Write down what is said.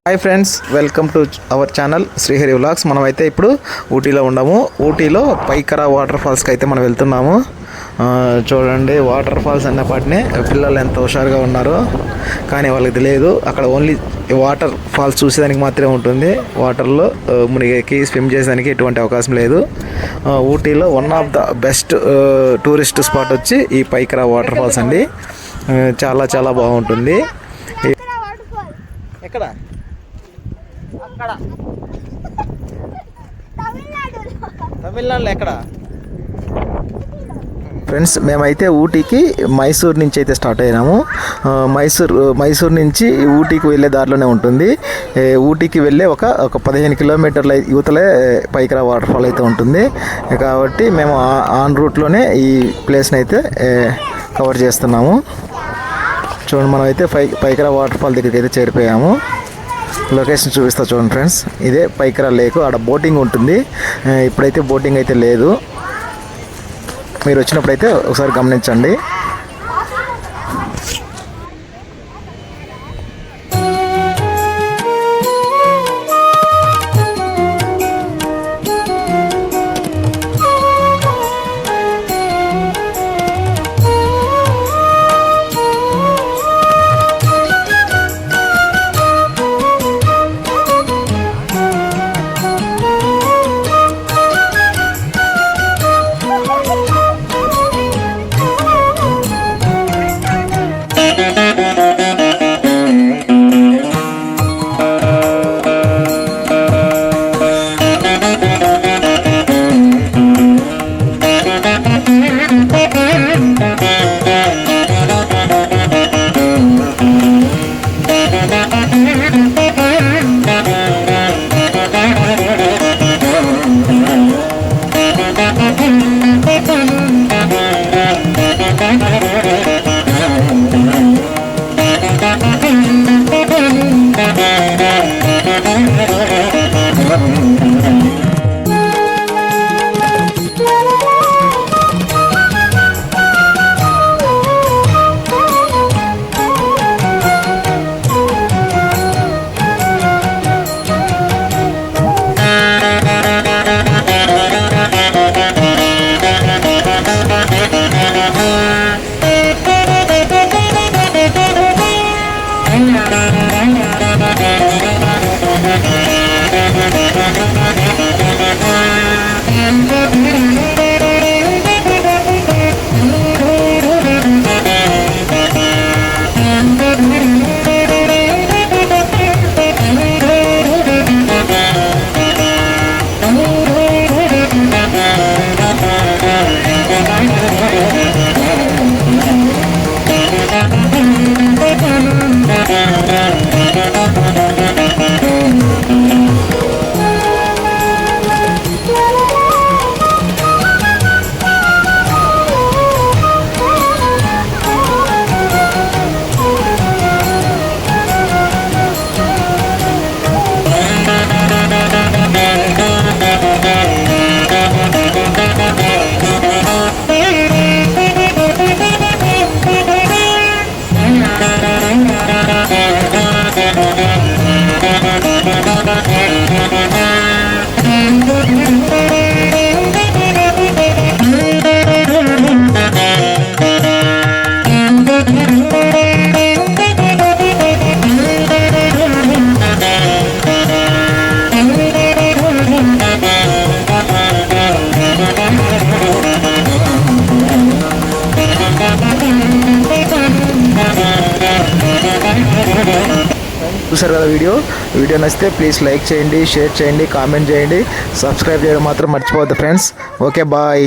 Hi friends, welcome to our channel Srihari vlogs. మనమైతే ఇప్పుడు ఊటీలో ఉన్నాము. ఊటీలో పైకరా వాటర్ ఫాల్స్కి అయితే మనం వెళ్తున్నాము. చూడండి, వాటర్ ఫాల్స్ అన్నపాటినే పిల్లలు ఎంత హుషారుగా ఉన్నారో, కానీ వాళ్ళకి తెలియదు అక్కడ ఓన్లీ వాటర్ ఫాల్స్ చూసేదానికి మాత్రమే ఉంటుంది. వాటర్లో మునిగేకి స్విమ్ చేసేదానికి ఎటువంటి అవకాశం లేదు. ఊటీలో one of the best tourist spot వచ్చి ఈ పైకరా వాటర్ ఫాల్స్ అండి. చాలా చాలా బాగుంటుంది. ఎక్కడ అక్కడ తమిళనాడులో ఎక్కడ? ఫ్రెండ్స్, మేమైతే ఊటీకి మైసూర్ నుంచి అయితే స్టార్ట్ అయినాము. మైసూర్ నుంచి ఊటీకి వెళ్ళే దారిలోనే ఉంటుంది. ఊటీకి వెళ్ళే ఒక 15 కిలోమీటర్ల యువతలే పైకరా వాటర్ ఫాల్ అయితే ఉంటుంది. కాబట్టి మేము ఆన్ రూట్లోనే ఈ ప్లేస్ని అయితే కవర్ చేస్తున్నాము. చూడండి, మనం అయితే పైకరా వాటర్ ఫాల్ దగ్గరికి అయితే చేరిపోయాము. లొకేషన్ చూపిస్తా చూడండి ఫ్రెండ్స్. ఇదే పైకరా లేక్. ఆడ బోటింగ్ ఉంటుంది. ఇప్పుడైతే బోటింగ్ అయితే లేదు. మీరు వచ్చినప్పుడైతే ఒకసారి గమనించండి. చూసారు కదా వీడియో నచ్చితే ప్లీజ్ లైక్ చేయండి, షేర్ చేయండి, కామెంట్ చేయండి, సబ్స్క్రైబ్ చేయడం మాత్రం మర్చిపోవద్దు ఫ్రెండ్స్. Okay, bye.